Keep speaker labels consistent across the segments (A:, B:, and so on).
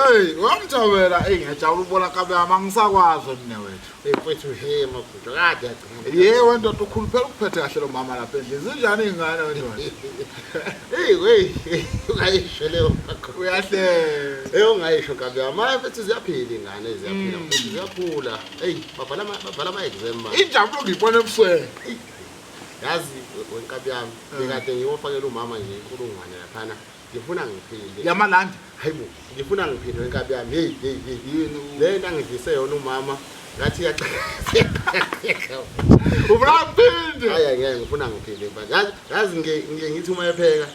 A: Hey, wamthawela ngiyajabula ubona kabe amangisakwazi mina wethu.
B: Mfethu he magujo kade yagcina.
A: Yebo ndoda ukhuluphela ukuphethe kahle lo mama lapha endlini. Zinjani ingane wena?
B: Hey, ungayisho leyo makho.
A: Uyahle.
B: Ungayisho kabe ama mfethu ziyaphila ingane ziyaphila mfethu ziyakhula. Hey, babhala ama exam man.
A: Injabulo ngiyibona ebusweni.
B: Yazi wenkabi yami ngikade ngiyofakela umama nje inkulungwane laphana. Ngifuna ngiphinde.
A: Yamalandi.
B: Hayibo, ngifuna ngiphinde wenkabi yami. Hey, yini le nto angivise yona umama. Ngathi yaqhaqheka.
A: Ubraphinde.
B: Hayi ngeke ngifuna ngiphinde manje. Yazi ngithi uma epheka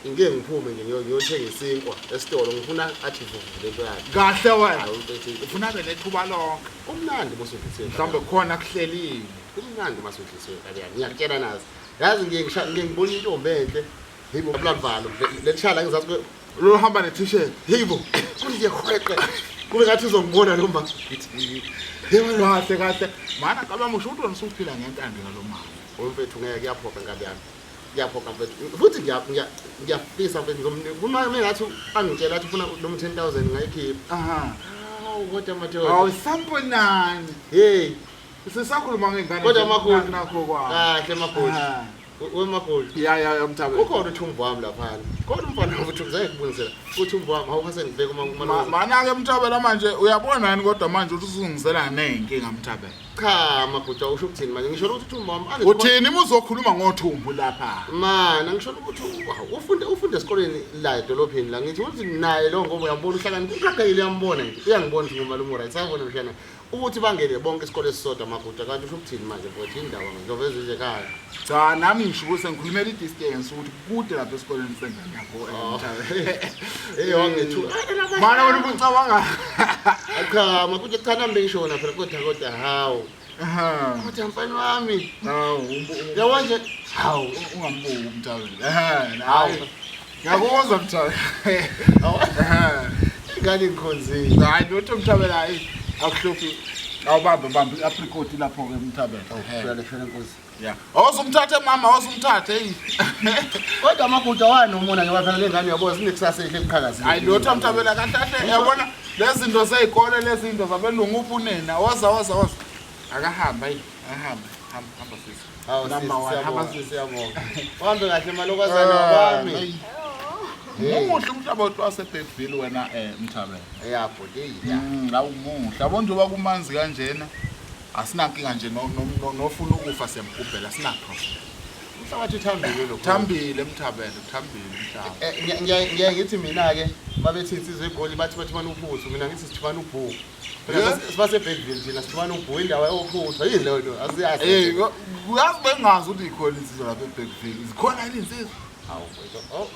B: ngeke ngiphume nje ngiyothenga isinkwa esitolo ngifuna athi vuvu lento yakhe.
A: Kahle wena.
B: Hayi mfethu
A: Ufuna be nethuba lonke.
B: kumnandi mosofisiwe.
A: Mhlawumbe khona kuhlelile.
B: Kumnandi masofisiwe kanjani. Ngiyakutshela nazi. Yazi ngibona intombi enhle. Yibo ablavalo letshala ngizathi
A: Lo hamba ne t-shirt.
B: yibo kunje khweqe. Kube ngathi uzongibona lo mba.
A: Yebo kahle. Mana kabe musho ukuthi nisuphila ngentando ngalo mama.
B: Umfethu ngeke kuyaphopha ngabe yami. Kuyaphopha mfethu. Futhi ngiyafisa mfethu uma mengathi angitshela athi ufuna lo 10,000 ngayikhipha.
A: Aha.
B: Kodwa Mateo.
A: Awu sampondani.
B: Hey,
A: Sisakhuluma ngengane.
B: kodwa makhulu.
A: nakho kwa.
B: Kahle makhulu. Wemakhulu.
A: Ya mthabe.
B: Ukhona uthumbu wami lapha. Kodwa umfana wethu ngeke kubunisela. Uthumbu wami awukase ngibheke uma
A: Mana ke mthabela manje uyabona yini kodwa manje uthi usungisela nenkinga mthabela.
B: cha maguja usho ukuthini manje ngisho ukuthi uthumbu wami
A: Uthini uzokhuluma ngothumbu lapha?
B: mana ngisho ukuthi ufunde esikoleni la edolophini la ngithi uthi naye lo ngoba uyambona uhlakaniphe uqaqile uyambona nje uyangibona ukuthi ngumalume right savona mshana ukuthi bangene bonke isikole esisodwa maguja kanti usho ukuthini manje mfowethu indawo ngizoveza nje ekhaya
A: Cha nami ngisho ukuthi ngikhulumela i-distance ukuthi kude lapha esikoleni sengane yakho mthabela.
B: wangethu
A: Mana wena ucabanga.
B: cha maguja kuthana mbeyishona phela kodwa hawu
A: Aha.
B: kodwa mfana wami
A: Hawu
B: yabo nje hawu
A: ungambuki mthabela. Hawu. Ngiyakuzwa mthabela.
B: ingane ngikhonzile
A: Hayi lutho mthabela hayi akuhluphi. Awubambe i-apricot lapho ke mthabela.
B: shona nkosi
A: Yeah. Awusumthathe mama, awusumthathe hey.
B: kodwa amaguja wani umona ngoba phela lengane uyabona sinekusasa ehle eqhakazi
A: Hayi lutho mthabela kahle yabona lezi zinto zezikole lezi zinto zabelungu ufunena waza. Akahamba hey. Hamba sisi.
B: hawu
A: Number one, hamba
B: sisi siyabonga uhambe kahle malokazana wami
A: Umuhle umhlaba wethu waseBedville wena mthabela.
B: eyabhodi
A: Hawu umuhle. Yabo njengoba kumanzi kanjena asinankinga nje nofuna ukufa siyamgubhela sinakho.
B: umhlabathi uthambile lokho
A: Thambile mthabela, thambile mhlaba.
B: ngiye ngithi mina ke babethi insizwe egoli bathi bana uphuthu mina ngithi sithibana ubhuku sibase Bedville thina sithibana ubhuku indawo eyophuthu yini leyo nto asiyazi
A: Uyazi bengazi ukuthi ikhona insizwa lapha eBedville. Zikhona yini insizwa?
B: hawu mfowethu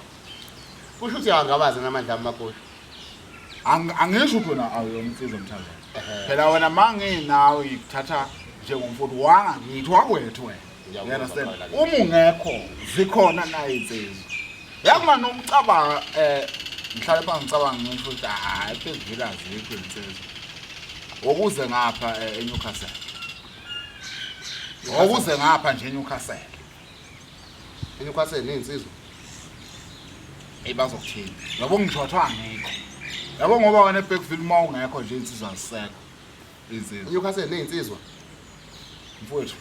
B: kusho ukuthi angabazi namandla amakhulu
A: Angisho ukuthi wena awuyona insizwa mthabela. Phela wena manginawe ngikuthatha njengomfowethu wanga ngithi wakwethu wena. Uyabona uma ungekho zikhona naye insizwa. Yakuma nomcabanga ngihlale phansi ngicabanga ngisho ukuthi hayi eBedville azikho insizwa. Okuze ngapha eNewcastle. Okuze ngapha nje eNewcastle.
B: eNewcastle nensizwa
A: Bazokuthini. Yabo ngijotha ngikho. Yabo ngoba wena eBedville mawungekho nje insizwa zisekho. Insizwa.
B: eNewcastle nensizwa
A: Mfowethu.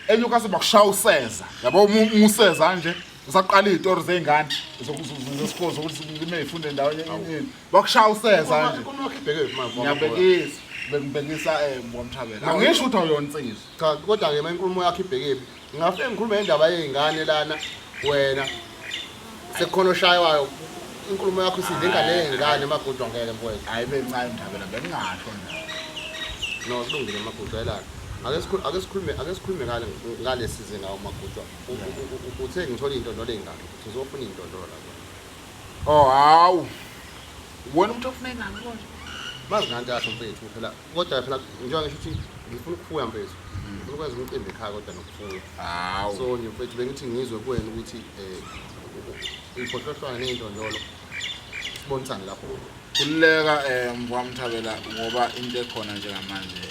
A: eNewcastle bakushaya useza. Yabo umuseza nje usaqala izitori zengane zokuzisikhoza ukuthi ngime ifunde endaweni yini. Bakushaya useza nje.
B: kunokhibheke manje
A: Ngiyabekisa. Bengibekisa bomthabela. Angisho ukuthi awuyona insizwa.
B: cha kodwa ke inkulumo yakho ibhekephi ngingafike ngikhulume indaba yezingane lana wena sekukhona oshaywayo inkulumo yakho sidinga lezingane emagudu ngeke mfowethu
A: Hayi bencane mthabela bengingasho nje.
B: no silungile emagudu ayelana ake sikhulume ngale season awu magudu uthe ngithola intondo lengane sizofuna intondo lapha
A: Oh hawu. Wena umuntu ofuna ingane konje.
B: bazi ngani kahle mfethu phela kodwa phela njengoba ngisho ukuthi ngifuna ukufuya mfethu ngifuna ukwenza umcimbi ekhaya kodwa nokufuya
A: Hawu.
B: so nje mfethu bengithi ngizwe kuwena ukuthi iphohlohlwana neintondolo sibonisane lapho
A: Kuleka mvamthabela ngoba into ekhona njengamanje